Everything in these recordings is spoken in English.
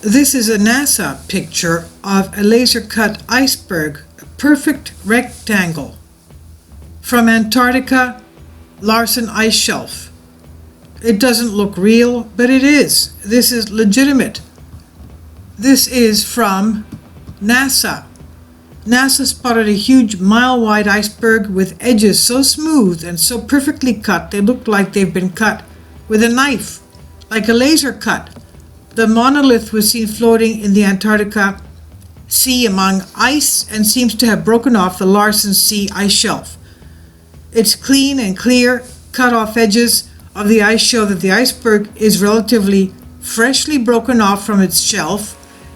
This is a NASA picture of a laser-cut iceberg, a perfect rectangle, from Antarctica, Larsen Ice Shelf. It doesn't look real, but it is. This is legitimate. This is from NASA. NASA spotted a huge mile-wide iceberg with edges so smooth and so perfectly cut they look like they've been cut with a knife, like a laser cut. The monolith was seen floating in the Antarctica Sea among ice and seems to have broken off the Larsen Sea ice shelf. Its clean and clear cut-off edges of the ice show that the iceberg is relatively freshly broken off from its shelf.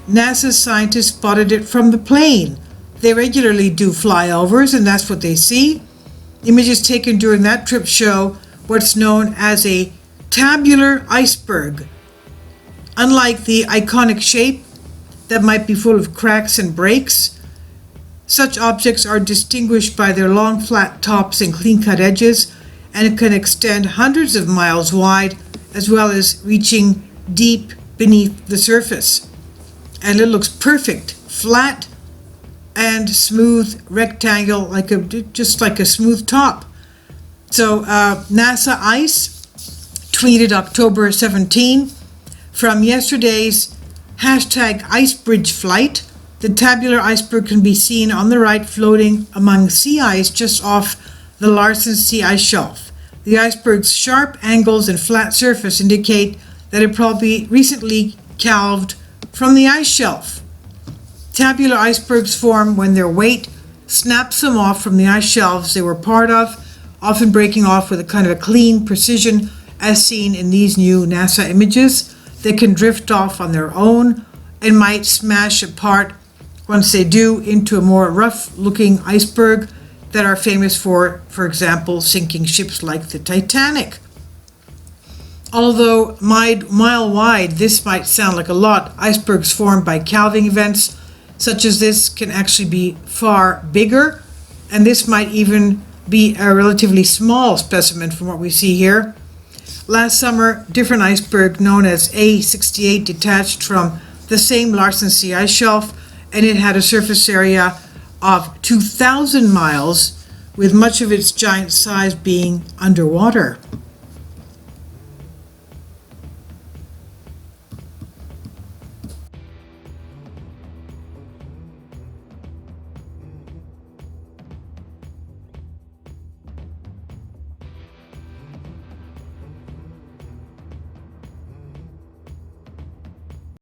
NASA scientists spotted it from the plane. They regularly do flyovers, and that's what they see. Images taken during that trip show what's known as a tabular iceberg. Unlike the iconic shape that might be full of cracks and breaks, such objects are distinguished by their long flat tops and clean-cut edges, and can extend hundreds of miles wide as well as reaching deep beneath the surface. And it looks perfect, flat and smooth rectangle, just like a smooth top. So NASA Ice tweeted October 17, from yesterday's #IceBridge flight, the tabular iceberg can be seen on the right floating among sea ice just off the Larsen Sea ice shelf. The iceberg's sharp angles and flat surface indicate that it probably recently calved from the ice shelf. Tabular icebergs form when their weight snaps them off from the ice shelves they were part of, often breaking off with a kind of a clean precision as seen in these new NASA images. They can drift off on their own and might smash apart once they do into a more rough-looking iceberg that are famous for example, sinking ships like the Titanic. Although mile wide, this might sound like a lot. Icebergs formed by calving events such as this can actually be far bigger, and this might even be a relatively small specimen from what we see here. Last summer, different iceberg known as A68 detached from the same Larsen Sea ice shelf, and it had a surface area of 2,000 miles, with much of its giant size being underwater.